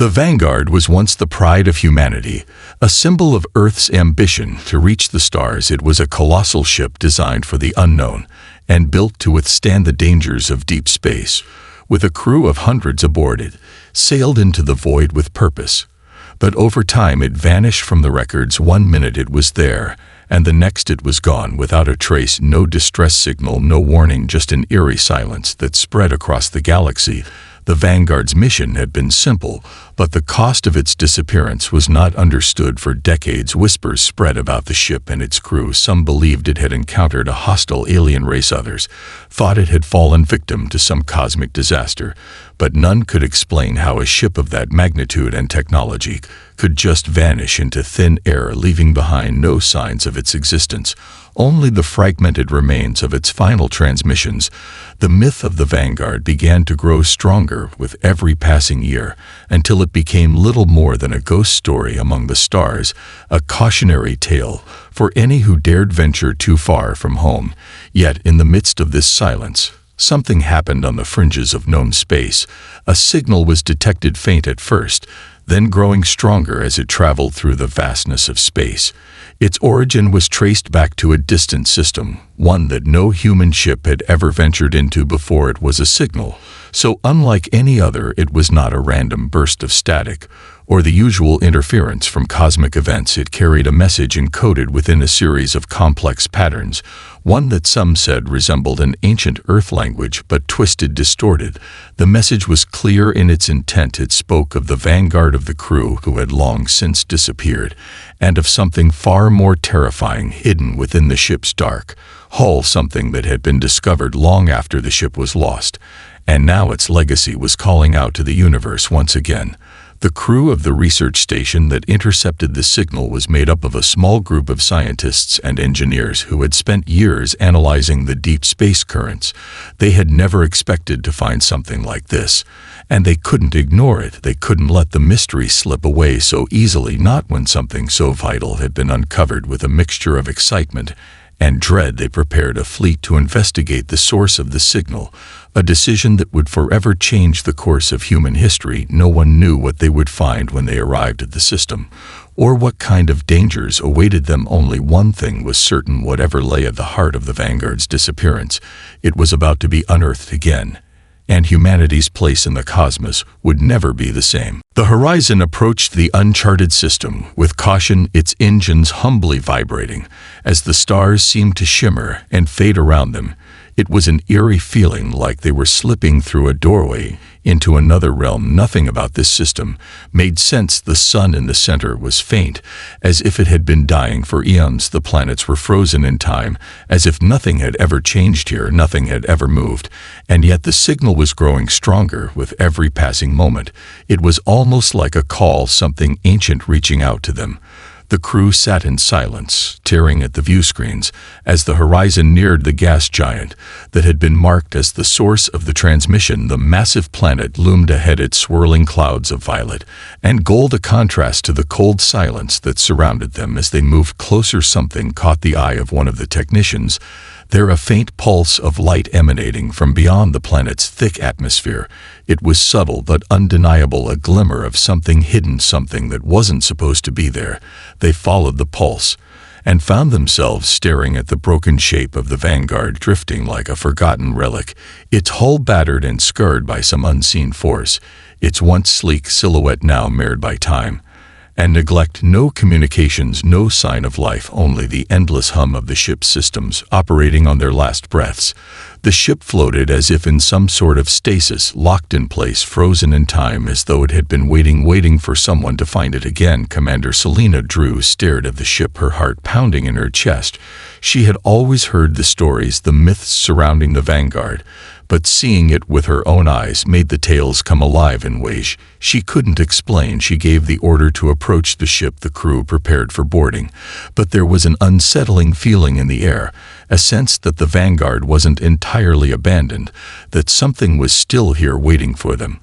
The Vanguard was once the pride of humanity, a symbol of Earth's ambition to reach the stars. It was a colossal ship designed for the unknown and built to withstand the dangers of deep space. With a crew of hundreds aboard it, sailed into the void with purpose. But over time it vanished from the records. 1 minute it was there, and the next it was gone without a trace. No distress signal, no warning, just an eerie silence that spread across the galaxy. The Vanguard's mission had been simple, but the cost of its disappearance was not understood. For decades, whispers spread about the ship and its crew. Some believed it had encountered a hostile alien race. Others thought it had fallen victim to some cosmic disaster. But none could explain how a ship of that magnitude and technology could just vanish into thin air, leaving behind no signs of its existence, only the fragmented remains of its final transmissions. The myth of the Vanguard began to grow stronger with every passing year, until it became little more than a ghost story among the stars, a cautionary tale for any who dared venture too far from home. Yet in the midst of this silence, something happened on the fringes of known space. A signal was detected, faint at first, then growing stronger as it traveled through the vastness of space. Its origin was traced back to a distant system, one that no human ship had ever ventured into before. It was a signal, so unlike any other. It was not a random burst of static or the usual interference from cosmic events. It carried a message encoded within a series of complex patterns, one that some said resembled an ancient Earth language, but twisted, distorted. The message was clear in its intent. It spoke of the vanguard of the crew who had long since disappeared, and of something far more terrifying hidden within the ship's dark hull, something that had been discovered long after the ship was lost, and now its legacy was calling out to the universe once again. The crew of the research station that intercepted the signal was made up of a small group of scientists and engineers who had spent years analyzing the deep space currents. They had never expected to find something like this, and they couldn't ignore it. They couldn't let the mystery slip away so easily, not when something so vital had been uncovered. With a mixture of excitement and dread, they prepared a fleet to investigate the source of the signal, a decision that would forever change the course of human history. No one knew what they would find when they arrived at the system, or what kind of dangers awaited them. Only one thing was certain: whatever lay at the heart of the Vanguard's disappearance, it was about to be unearthed again, and humanity's place in the cosmos would never be the same. The horizon approached the uncharted system with caution, its engines humbly vibrating as the stars seemed to shimmer and fade around them. It was an eerie feeling, like they were slipping through a doorway into another realm. Nothing about this system made sense. The sun in the center was faint, as if it had been dying for eons. The planets were frozen in time, as if nothing had ever changed here, nothing had ever moved. And yet the signal was growing stronger with every passing moment. It was almost like a call, something ancient reaching out to them. The crew sat in silence, staring at the viewscreens as the horizon neared the gas giant that had been marked as the source of the transmission. The massive planet loomed ahead, its swirling clouds of violet and gold, a contrast to the cold silence that surrounded them. As they moved closer, something caught the eye of one of the technicians. There, a faint pulse of light emanating from beyond the planet's thick atmosphere. It was subtle but undeniable, a glimmer of something hidden, something that wasn't supposed to be there. They followed the pulse and found themselves staring at the broken shape of the Vanguard, drifting like a forgotten relic, its hull battered and scarred by some unseen force, its once sleek silhouette now marred by time and neglect. No communications, no sign of life, only the endless hum of the ship's systems operating on their last breaths. The ship floated as if in some sort of stasis, locked in place, frozen in time, as though it had been waiting for someone to find it again. Commander Selena Drew stared at the ship, her heart pounding in her chest. She had always heard the stories, the myths surrounding the Vanguard, but seeing it with her own eyes made the tales come alive in ways she couldn't explain. She gave the order to approach the ship. The crew prepared for boarding, but there was an unsettling feeling in the air, a sense that the Vanguard wasn't entirely abandoned, that something was still here waiting for them.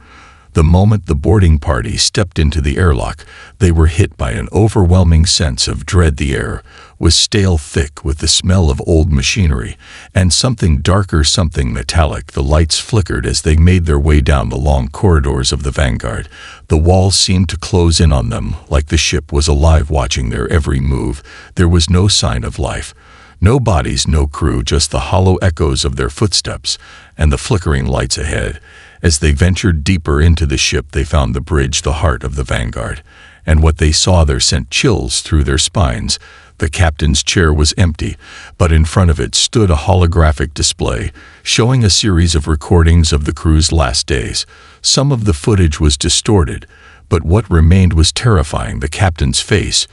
The moment the boarding party stepped into the airlock, they were hit by an overwhelming sense of dread. The air was stale, thick with the smell of old machinery, and something darker, something metallic. The lights flickered as they made their way down the long corridors of the Vanguard. The walls seemed to close in on them, like the ship was alive, watching their every move. There was no sign of life. No bodies, no crew, just the hollow echoes of their footsteps and the flickering lights ahead. As they ventured deeper into the ship, they found the bridge, the heart of the Vanguard, and what they saw there sent chills through their spines. The captain's chair was empty, but in front of it stood a holographic display, showing a series of recordings of the crew's last days. Some of the footage was distorted, but what remained was terrifying. The captain's face,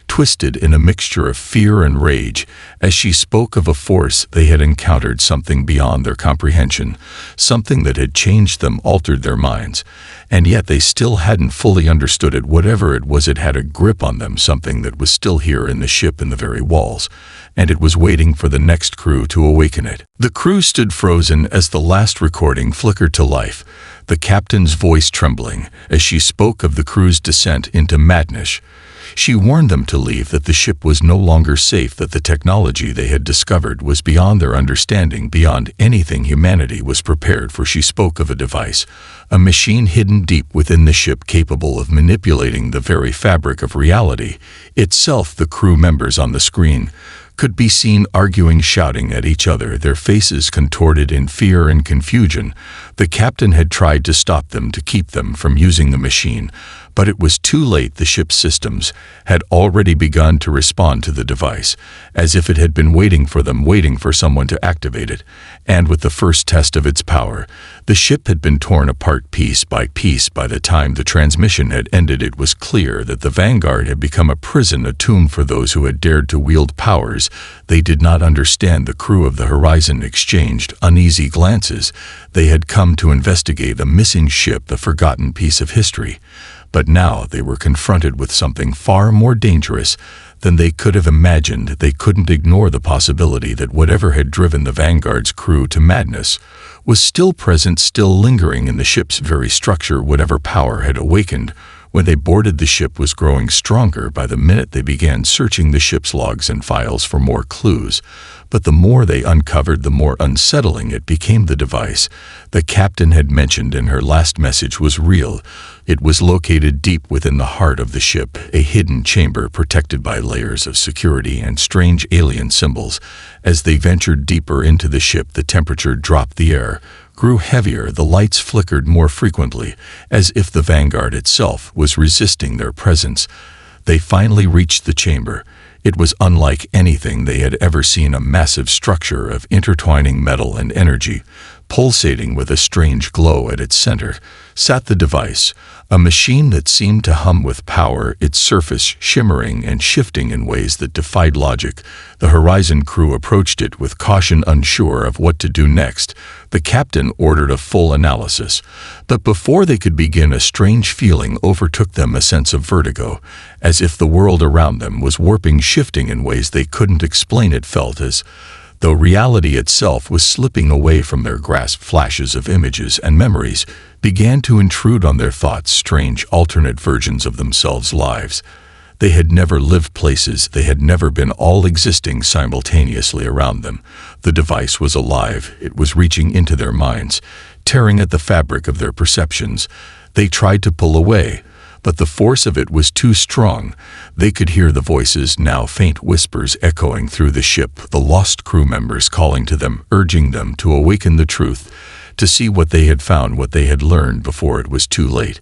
twisted in a mixture of fear and rage, as she spoke of a force they had encountered, something beyond their comprehension, something that had changed them, altered their minds, and yet they still hadn't fully understood it. Whatever it was, it had a grip on them, something that was still here in the ship, in the very walls, and it was waiting for the next crew to awaken it. The crew stood frozen as the last recording flickered to life, the captain's voice trembling as she spoke of the crew's descent into madness. She warned them to leave, that the ship was no longer safe, that the technology they had discovered was beyond their understanding, beyond anything humanity was prepared for. She spoke of a device, a machine hidden deep within the ship, capable of manipulating the very fabric of reality itself. The crew members on the screen could be seen arguing, shouting at each other, their faces contorted in fear and confusion. The captain had tried to stop them, to keep them from using the machine, but it was too late. The ship's systems had already begun to respond to the device, as if it had been waiting for them, waiting for someone to activate it. And with the first test of its power, the ship had been torn apart piece by piece. By the time the transmission had ended, it was clear that the Vanguard had become a prison, a tomb for those who had dared to wield powers they did not understand. The crew of the Horizon exchanged uneasy glances. They had come to investigate a missing ship, a forgotten piece of history. But now they were confronted with something far more dangerous than they could have imagined. They couldn't ignore the possibility that whatever had driven the Vanguard's crew to madness was still present, still lingering in the ship's very structure. Whatever power had awakened when they boarded the ship was growing stronger by the minute. They began searching the ship's logs and files for more clues, but the more they uncovered, the more unsettling it became. The device the captain had mentioned in her last message was real. It was located deep within the heart of the ship, a hidden chamber protected by layers of security and strange alien symbols. As they ventured deeper into the ship, the temperature dropped, the air grew heavier, the lights flickered more frequently, as if the Vanguard itself was resisting their presence. They finally reached the chamber. It was unlike anything they had ever seen, a massive structure of intertwining metal and energy. Pulsating with a strange glow at its center sat the device, a machine that seemed to hum with power, its surface shimmering and shifting in ways that defied logic. The Horizon crew approached it with caution, unsure of what to do next. The captain ordered a full analysis, but before they could begin, a strange feeling overtook them, a sense of vertigo, as if the world around them was warping, shifting in ways they couldn't explain. It felt as though reality itself was slipping away from their grasp. Flashes of images and memories began to intrude on their thoughts, strange alternate versions of themselves, lives they had never lived, places they had never been, all existing simultaneously around them. The device was alive. It was reaching into their minds, tearing at the fabric of their perceptions. They tried to pull away, but the force of it was too strong. They could hear the voices, now faint whispers, echoing through the ship, the lost crew members calling to them, urging them to awaken the truth, to see what they had found, what they had learned before it was too late.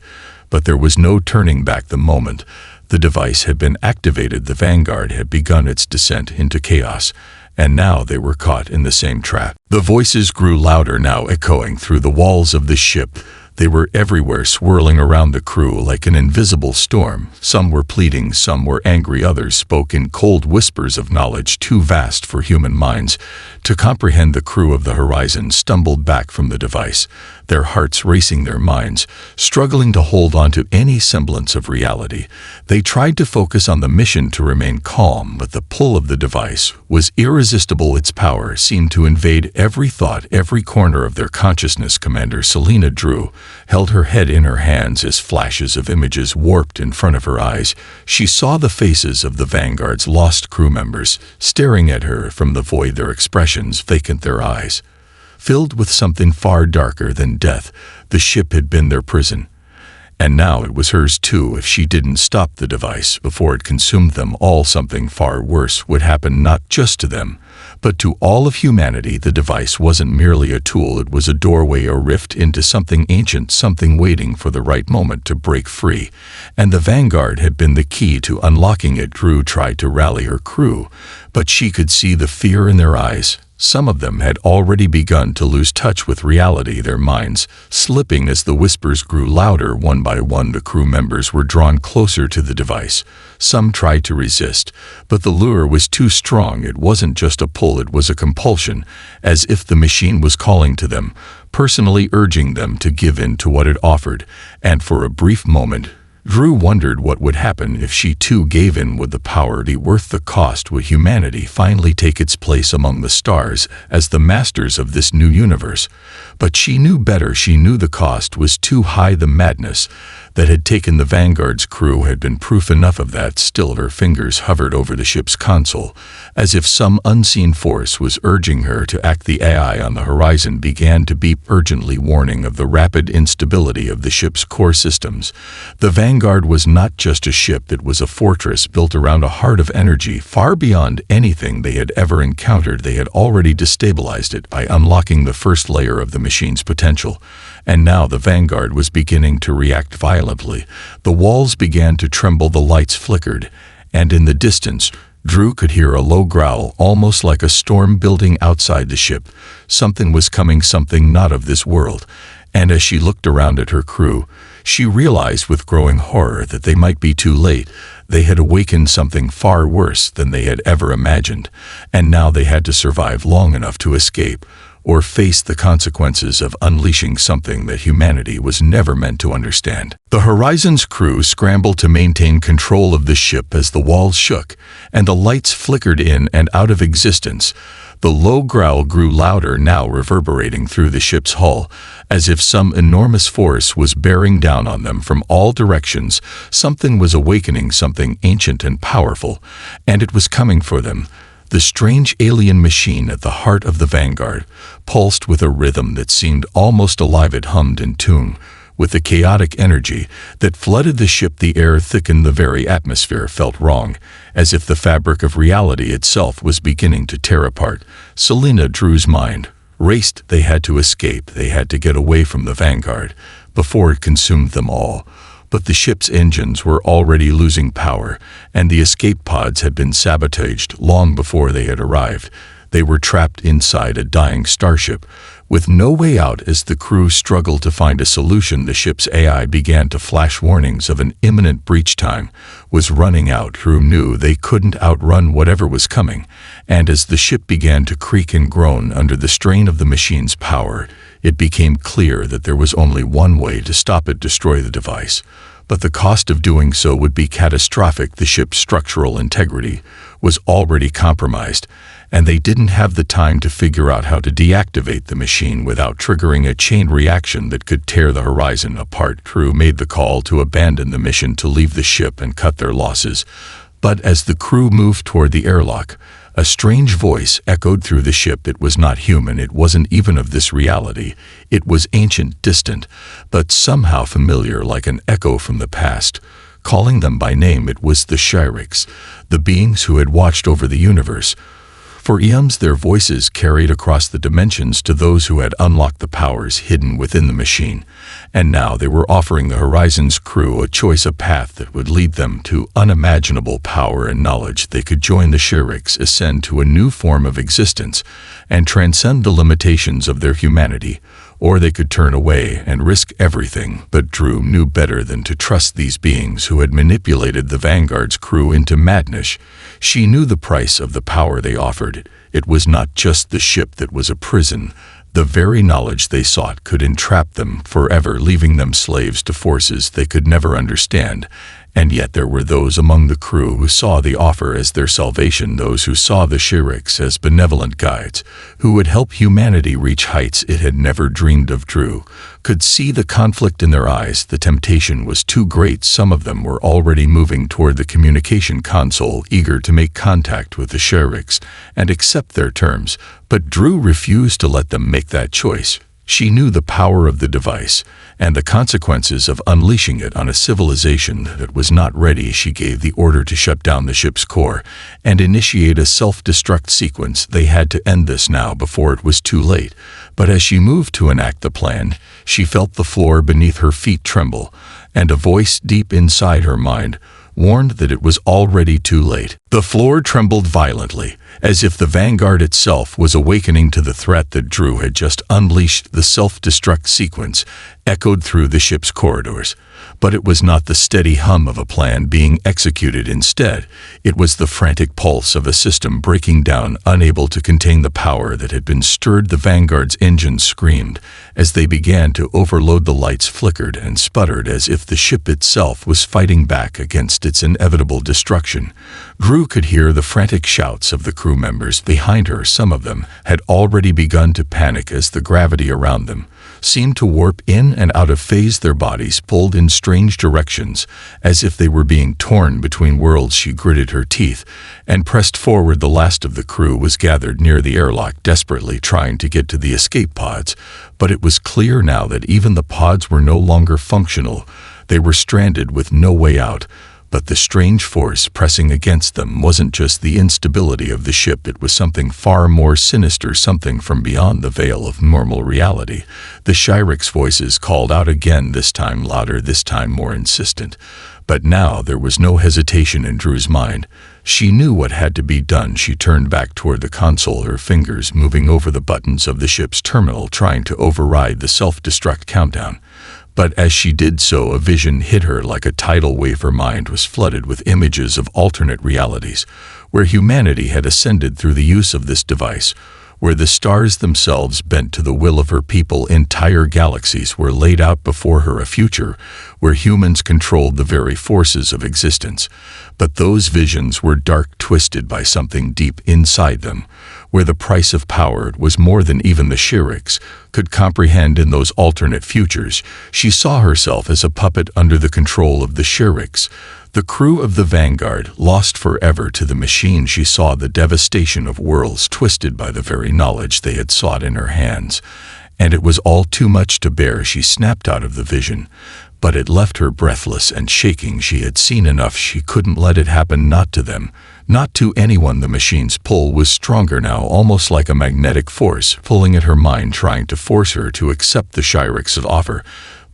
But there was no turning back. The moment the device had been activated, the Vanguard had begun its descent into chaos, and now they were caught in the same trap. The voices grew louder, now echoing through the walls of the ship. They were everywhere, swirling around the crew like an invisible storm. Some were pleading, some were angry, others spoke in cold whispers of knowledge too vast for human minds to comprehend. The crew of the Horizon stumbled back from the device. their hearts racing, their minds struggling to hold on to any semblance of reality. They tried to focus on the mission to remain calm, but the pull of the device was irresistible. Its power seemed to invade every thought, every corner of their consciousness. Commander Selena Drew held her head in her hands as flashes of images warped in front of her eyes. She saw the faces of the Vanguard's lost crew members staring at her from the void, their expressions vacant, their eyes filled with something far darker than death. The ship had been their prison, and now it was hers too. If she didn't stop the device before it consumed them all, something far worse would happen, not just to them, but to all of humanity. The device wasn't merely a tool, it was a doorway, a rift into something ancient, something waiting for the right moment to break free. And the Vanguard had been the key to unlocking it. Drew tried to rally her crew, but she could see the fear in their eyes. Some of them had already begun to lose touch with reality, their minds slipping as the whispers grew louder. One by one, the crew members were drawn closer to the device. Some tried to resist, but the lure was too strong. It wasn't just a pull, it was a compulsion, as if the machine was calling to them, personally urging them to give in to what it offered. And for a brief moment, Drew wondered what would happen if she too gave in. Would the power be worth the cost? Would humanity finally take its place among the stars as the masters of this new universe? But she knew better. She knew the cost was too high. The madness that had taken the Vanguard's crew had been proof enough of that. Still, her fingers hovered over the ship's console, as if some unseen force was urging her to act. The AI on the horizon began to beep urgently, warning of the rapid instability of the ship's core systems. The Vanguard was not just a ship, it was a fortress built around a heart of energy far beyond anything they had ever encountered. They had already destabilized it by unlocking the first layer of the machine's potential, and now the Vanguard was beginning to react violently. The walls began to tremble, the lights flickered, and in the distance, Drew could hear a low growl, almost like a storm building outside the ship. Something was coming, something not of this world. And as she looked around at her crew, she realized with growing horror that they might be too late. They had awakened something far worse than they had ever imagined, and now they had to survive long enough to escape, or face the consequences of unleashing something that humanity was never meant to understand. The Horizon's crew scrambled to maintain control of the ship as the walls shook and the lights flickered in and out of existence. The low growl grew louder, now reverberating through the ship's hull, as if some enormous force was bearing down on them from all directions. Something was awakening, something ancient and powerful, and it was coming for them. The strange alien machine at the heart of the Vanguard pulsed with a rhythm that seemed almost alive. It hummed in tune with the chaotic energy that flooded the ship. The air thickened, the very atmosphere felt wrong, as if the fabric of reality itself was beginning to tear apart. Selena Drew's mind raced. They had to escape. They had to get away from the Vanguard before it consumed them all. But the ship's engines were already losing power, and the escape pods had been sabotaged long before they had arrived. They were trapped inside a dying starship, with no way out. As the crew struggled to find a solution, the ship's AI began to flash warnings of an imminent breach. Time was running out. Drew knew they couldn't outrun whatever was coming, and as the ship began to creak and groan under the strain of the machine's power, it became clear that there was only one way to stop it: destroy the device. But the cost of doing so would be catastrophic. The ship's structural integrity was already compromised, and they didn't have the time to figure out how to deactivate the machine without triggering a chain reaction that could tear the Horizon apart. Crew made the call to abandon the mission, to leave the ship and cut their losses. But as the crew moved toward the airlock, a strange voice echoed through the ship. It was not human. It wasn't even of this reality. It was ancient, distant, but somehow familiar, like an echo from the past, calling them by name. It was the Shyrix, the beings who had watched over the universe for eons. Their voices carried across the dimensions to those who had unlocked the powers hidden within the machine, and now they were offering the Horizon's crew a choice, a path that would lead them to unimaginable power and knowledge. They could join the Shyrix, ascend to a new form of existence, and transcend the limitations of their humanity, or they could turn away and risk everything. But Drew knew better than to trust these beings who had manipulated the Vanguard's crew into madness. She knew the price of the power they offered. It was not just the ship that was a prison. The very knowledge they sought could entrap them forever, leaving them slaves to forces they could never understand. And yet there were those among the crew who saw the offer as their salvation, those who saw the Shiriks as benevolent guides, who would help humanity reach heights it had never dreamed of. Drew could see the conflict in their eyes. The temptation was too great. Some of them were already moving toward the communication console, eager to make contact with the Shiriks and accept their terms, but Drew refused to let them make that choice. She knew the power of the device and the consequences of unleashing it on a civilization that was not ready. She gave the order to shut down the ship's core and initiate a self-destruct sequence. They had to end this now before it was too late. But as she moved to enact the plan, she felt the floor beneath her feet tremble, and a voice deep inside her mind warned that it was already too late. The floor trembled violently, as if the Vanguard itself was awakening to the threat that Drew had just unleashed. The self-destruct sequence echoed through the ship's corridors, but it was not the steady hum of a plan being executed. Instead, it was the frantic pulse of a system breaking down, unable to contain the power that had been stirred. The Vanguard's engines screamed as they began to overload. The lights flickered and sputtered as if the ship itself was fighting back against its inevitable destruction. Drew could hear the frantic shouts of the crew members behind her. Some of them had already begun to panic as the gravity around them seemed to warp in and out of phase. Their bodies pulled in strange directions, as if they were being torn between worlds. She gritted her teeth and pressed forward. The last of the crew was gathered near the airlock, desperately trying to get to the escape pods, but it was clear now that even the pods were no longer functional. They were stranded with no way out. But the strange force pressing against them wasn't just the instability of the ship. It was something far more sinister, something from beyond the veil of normal reality. The Shiriks' voices called out again, this time louder, this time more insistent. But now there was no hesitation in Drew's mind. She knew what had to be done. She turned back toward the console, her fingers moving over the buttons of the ship's terminal, trying to override the self-destruct countdown. But as she did so, a vision hit her like a tidal wave. Her mind was flooded with images of alternate realities, where humanity had ascended through the use of this device, where the stars themselves bent to the will of her people. Entire galaxies were laid out before her, a future where humans controlled the very forces of existence. But those visions were dark, twisted by something deep inside them, where the price of power was more than even the Shiriks could comprehend. In those alternate futures, she saw herself as a puppet under the control of the Shiriks, the crew of the Vanguard, lost forever to the machine. She saw the devastation of worlds twisted by the very knowledge they had sought in her hands, and it was all too much to bear. She snapped out of the vision, but it left her breathless and shaking. She had seen enough. She couldn't let it happen, not to them, not to anyone. The machine's pull was stronger now, almost like a magnetic force, pulling at her mind, trying to force her to accept the Shiriks' offer.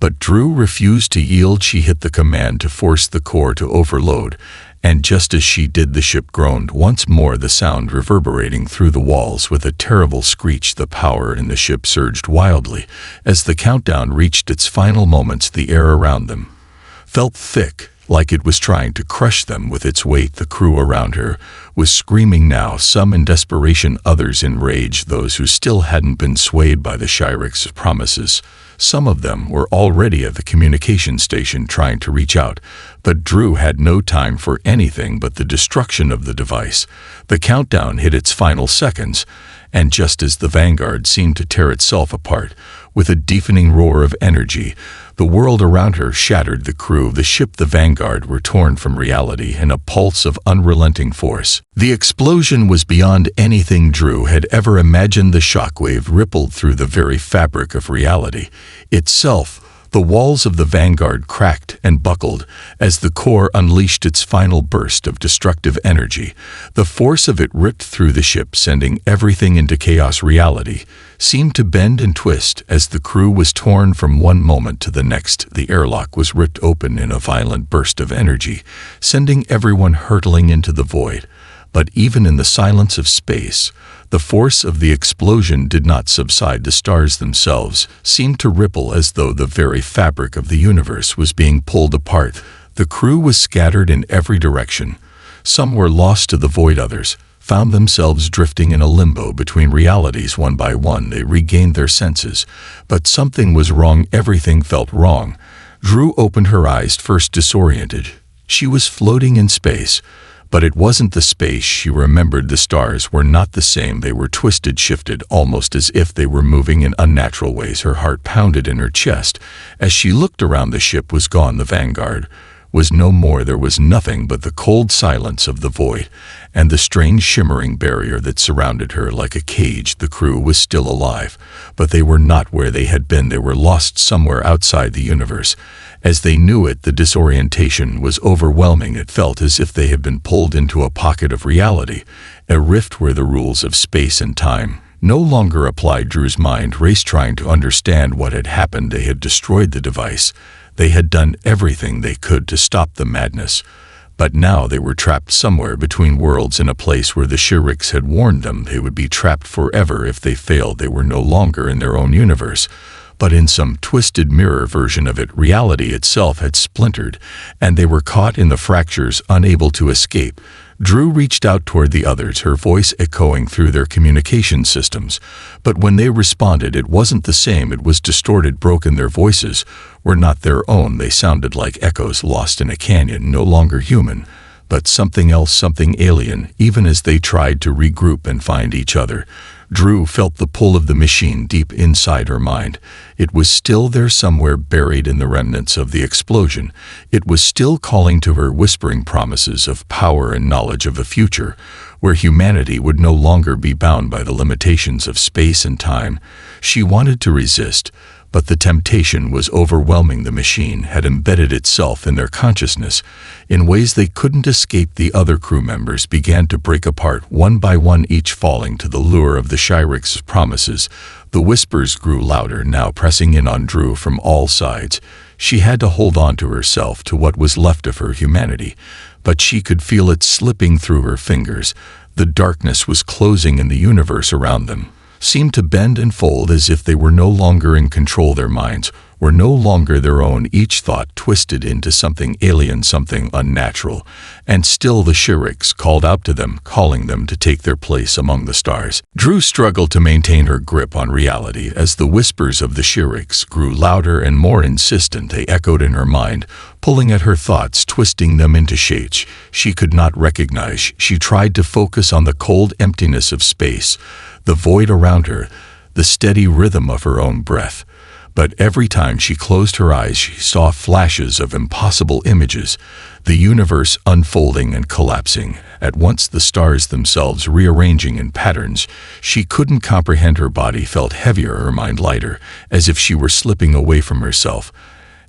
But Drew refused to yield. She hit the command to force the core to overload, and just as she did, the ship groaned once more, the sound reverberating through the walls. With a terrible screech, the power in the ship surged wildly. As the countdown reached its final moments, the air around them felt thick, like it was trying to crush them with its weight. The crew around her was screaming now, some in desperation, others in rage. Those who still hadn't been swayed by the Shiriks' promises, some of them were already at the communication station trying to reach out. But Drew had no time for anything but the destruction of the device. The countdown hit its final seconds, and just as the Vanguard seemed to tear itself apart, with a deafening roar of energy, the world around her shattered. The crew of the ship, the Vanguard, were torn from reality in a pulse of unrelenting force. The explosion was beyond anything Drew had ever imagined. The shockwave rippled through the very fabric of reality itself. The walls of the Vanguard cracked and buckled as the core unleashed its final burst of destructive energy. The force of it ripped through the ship, sending everything into chaos. Reality seemed to bend and twist as the crew was torn from one moment to the next. The airlock was ripped open in a violent burst of energy, sending everyone hurtling into the void. But even in the silence of space, the force of the explosion did not subside. The stars themselves seemed to ripple as though the very fabric of the universe was being pulled apart. The crew was scattered in every direction. Some were lost to the void, others found themselves drifting in a limbo between realities. One by one, they regained their senses. But something was wrong. Everything felt wrong. Drew opened her eyes, first disoriented. She was floating in space. But it wasn't the space she remembered. The stars were not the same. They were twisted, shifted, almost as if they were moving in unnatural ways. Her heart pounded in her chest. As she looked around, the ship was gone. The Vanguard was no more. There was nothing but the cold silence of the void and the strange shimmering barrier that surrounded her like a cage. The crew was still alive, but they were not where they had been. They were lost somewhere outside the universe. As they knew it, the disorientation was overwhelming. It felt as if they had been pulled into a pocket of reality, a rift where the rules of space and time no longer applied. Drew's mind raced, trying to understand what had happened. They had destroyed the device. They had done everything they could to stop the madness. But now they were trapped somewhere between worlds, in a place where the Shirix had warned them they would be trapped forever if they failed. They were no longer in their own universe, but in some twisted mirror version of it. Reality itself had splintered, and they were caught in the fractures, unable to escape. Drew reached out toward the others, her voice echoing through their communication systems. But when they responded, it wasn't the same. It was distorted, broken. Their voices were not their own. They sounded like echoes lost in a canyon, no longer human, but something else, something alien. Even as they tried to regroup and find each other, Drew felt the pull of the machine deep inside her mind. It was still there somewhere, buried in the remnants of the explosion. It was still calling to her, whispering promises of power and knowledge of a future where humanity would no longer be bound by the limitations of space and time. She wanted to resist, but the temptation was overwhelming. The machine had embedded itself in their consciousness in ways they couldn't escape. The other crew members began to break apart one by one, each falling to the lure of the Shirix's promises. The whispers grew louder, now pressing in on Drew from all sides. She had to hold on to herself, to what was left of her humanity, but she could feel it slipping through her fingers. The darkness was closing, and the universe around them seemed to bend and fold as if they were no longer in control. Their minds were no longer their own, each thought twisted into something alien, something unnatural. And still the Shirix called out to them, calling them to take their place among the stars. Drew struggled to maintain her grip on reality as the whispers of the Shirix grew louder and more insistent. They echoed in her mind, pulling at her thoughts, twisting them into shapes she could not recognize. She tried to focus on the cold emptiness of space, the void around her, the steady rhythm of her own breath. But every time she closed her eyes, she saw flashes of impossible images, the universe unfolding and collapsing, at once the stars themselves rearranging in patterns she couldn't comprehend. Her body felt heavier, her mind lighter, as if she were slipping away from herself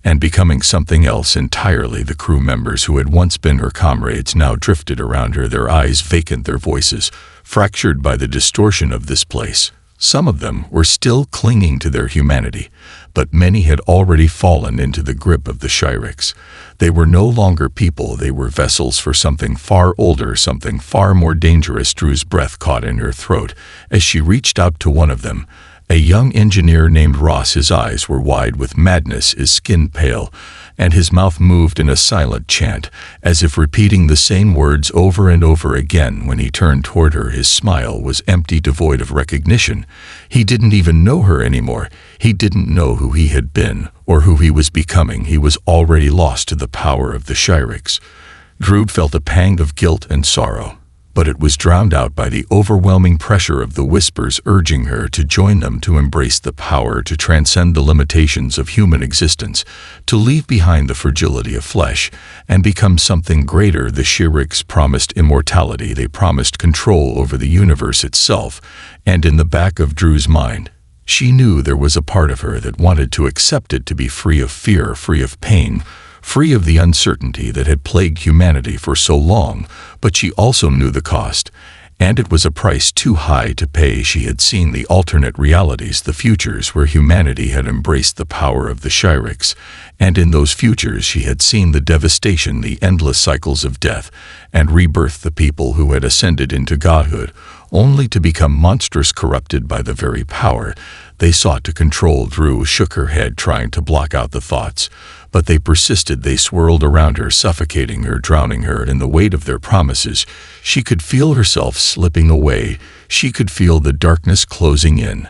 and becoming something else entirely. The crew members who had once been her comrades now drifted around her, their eyes vacant, their voices fractured by the distortion of this place. Some of them were still clinging to their humanity, but many had already fallen into the grip of the Shirix. They were no longer people. They were vessels for something far older, something far more dangerous. Drew's breath caught in her throat as she reached out to one of them, a young engineer named Ross. His eyes were wide with madness, his skin pale, and his mouth moved in a silent chant, as if repeating the same words over and over again. When he turned toward her, his smile was empty, devoid of recognition. He didn't even know her anymore. He didn't know who he had been or who he was becoming. He was already lost to the power of the Shirix. Drew felt a pang of guilt and sorrow, but it was drowned out by the overwhelming pressure of the whispers urging her to join them, to embrace the power, to transcend the limitations of human existence, to leave behind the fragility of flesh and become something greater. The Shirix promised immortality. They promised control over the universe itself, and in the back of Drew's mind, she knew there was a part of her that wanted to accept it, to be free of fear, free of pain, free of the uncertainty that had plagued humanity for so long. But she also knew the cost, and it was a price too high to pay. She had seen the alternate realities, the futures where humanity had embraced the power of the Shirix, and in those futures she had seen the devastation, the endless cycles of death and rebirth, the people who had ascended into godhood, only to become monstrous, corrupted by the very power they sought to control. Drew shook her head, trying to block out the thoughts, But they persisted. They swirled around her, suffocating her, drowning her in the weight of their promises. She could feel herself slipping away. She could feel the darkness closing in.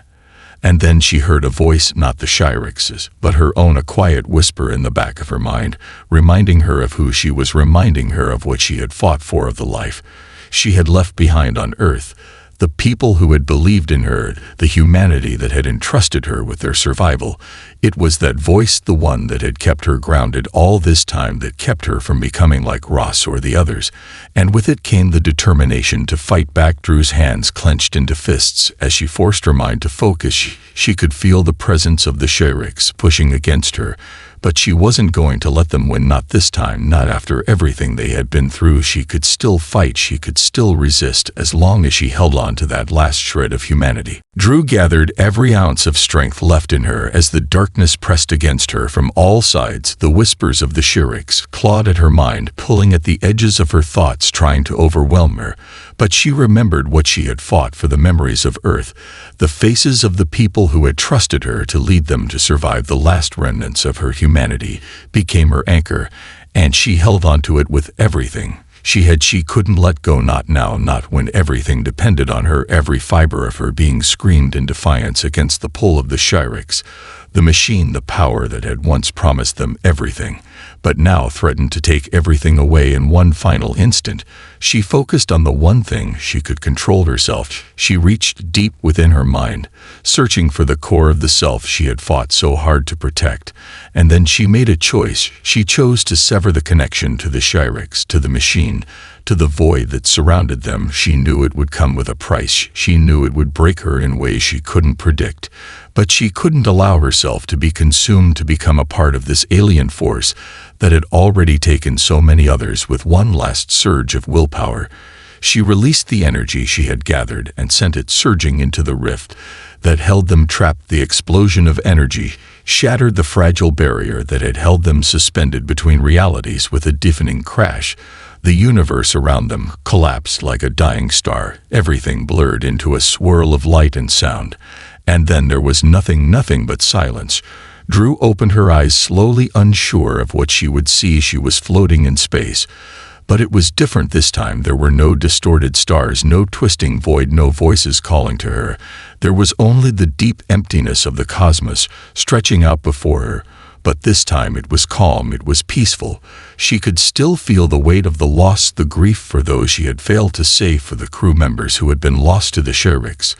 And then she heard a voice, not the Shyrix's, but her own, a quiet whisper in the back of her mind, reminding her of who she was, reminding her of what she had fought for, of the life she had left behind on Earth, the people who had believed in her, the humanity that had entrusted her with their survival. It was that voice, the one that had kept her grounded all this time, that kept her from becoming like Ross or the others. And with it came the determination to fight back. Drew's hands clenched into fists as she forced her mind to focus. She could feel the presence of the Shyrix pushing against her, but she wasn't going to let them win, not this time, not after everything they had been through. She could still fight, she could still resist, as long as she held on to that last shred of humanity. Drew gathered every ounce of strength left in her as the darkness pressed against her from all sides. The whispers of the Shyrix clawed at her mind, pulling at the edges of her thoughts, trying to overwhelm her. But she remembered what she had fought for, the memories of Earth, the faces of the people who had trusted her to lead them to survive. The last remnants of her humanity became her anchor, and she held on to it with everything she couldn't let go. Not now, not when everything depended on her. Every fiber of her being screamed in defiance against the pull of the Shyrix, the machine, the power that had once promised them everything, but now threatened to take everything away in one final instant. She focused on the one thing she could control: herself. She reached deep within her mind, searching for the core of the self she had fought so hard to protect. And then she made a choice. She chose to sever the connection to the Shyrix, to the machine, to the void that surrounded them. She knew it would come with a price. She knew it would break her in ways she couldn't predict. But she couldn't allow herself to be consumed, to become a part of this alien force that had already taken so many others. With one last surge of willpower, she released the energy she had gathered and sent it surging into the rift that held them trapped. The explosion of energy shattered the fragile barrier that had held them suspended between realities. With a deafening crash, the universe around them collapsed like a dying star. Everything blurred into a swirl of light and sound. And then there was nothing but silence. Drew opened her eyes slowly, unsure of what she would see. She was floating in space. But it was different this time. There were no distorted stars, no twisting void, no voices calling to her. There was only the deep emptiness of the cosmos stretching out before her. But this time it was calm, it was peaceful. She could still feel the weight of the loss, the grief for those she had failed to save, for the crew members who had been lost to the Shyrix.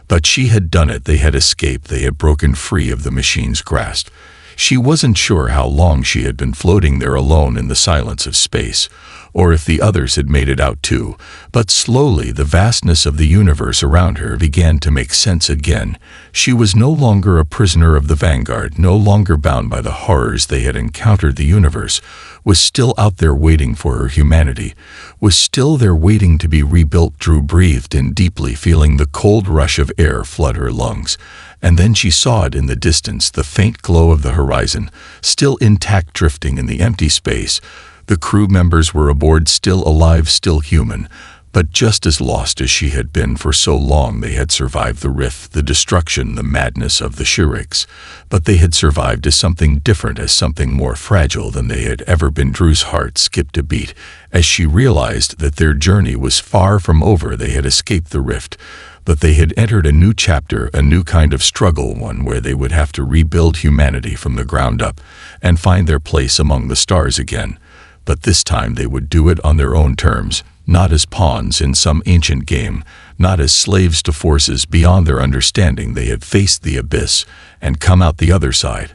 But she had done it. They had escaped. They had broken free of the machine's grasp. She wasn't sure how long she had been floating there alone in the silence of space, or if the others had made it out too. But slowly the vastness of the universe around her began to make sense again. She was no longer a prisoner of the Vanguard, no longer bound by the horrors they had encountered. The universe was still out there waiting for her. Humanity was still there waiting to be rebuilt. Drew breathed in deeply, feeling the cold rush of air flood her lungs. And then she saw it in the distance, the faint glow of the horizon, still intact, drifting in the empty space. The crew members were aboard, still alive, still human, but just as lost as she had been for so long. They had survived the rift, the destruction, the madness of the Shyrix, but they had survived as something different, as something more fragile than they had ever been. Drew's heart skipped a beat as she realized that their journey was far from over. They had escaped the rift, but they had entered a new chapter, a new kind of struggle, one where they would have to rebuild humanity from the ground up and find their place among the stars again. But this time they would do it on their own terms, not as pawns in some ancient game, not as slaves to forces beyond their understanding. They had faced the abyss and come out the other side.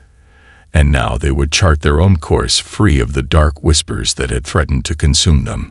And now they would chart their own course, free of the dark whispers that had threatened to consume them.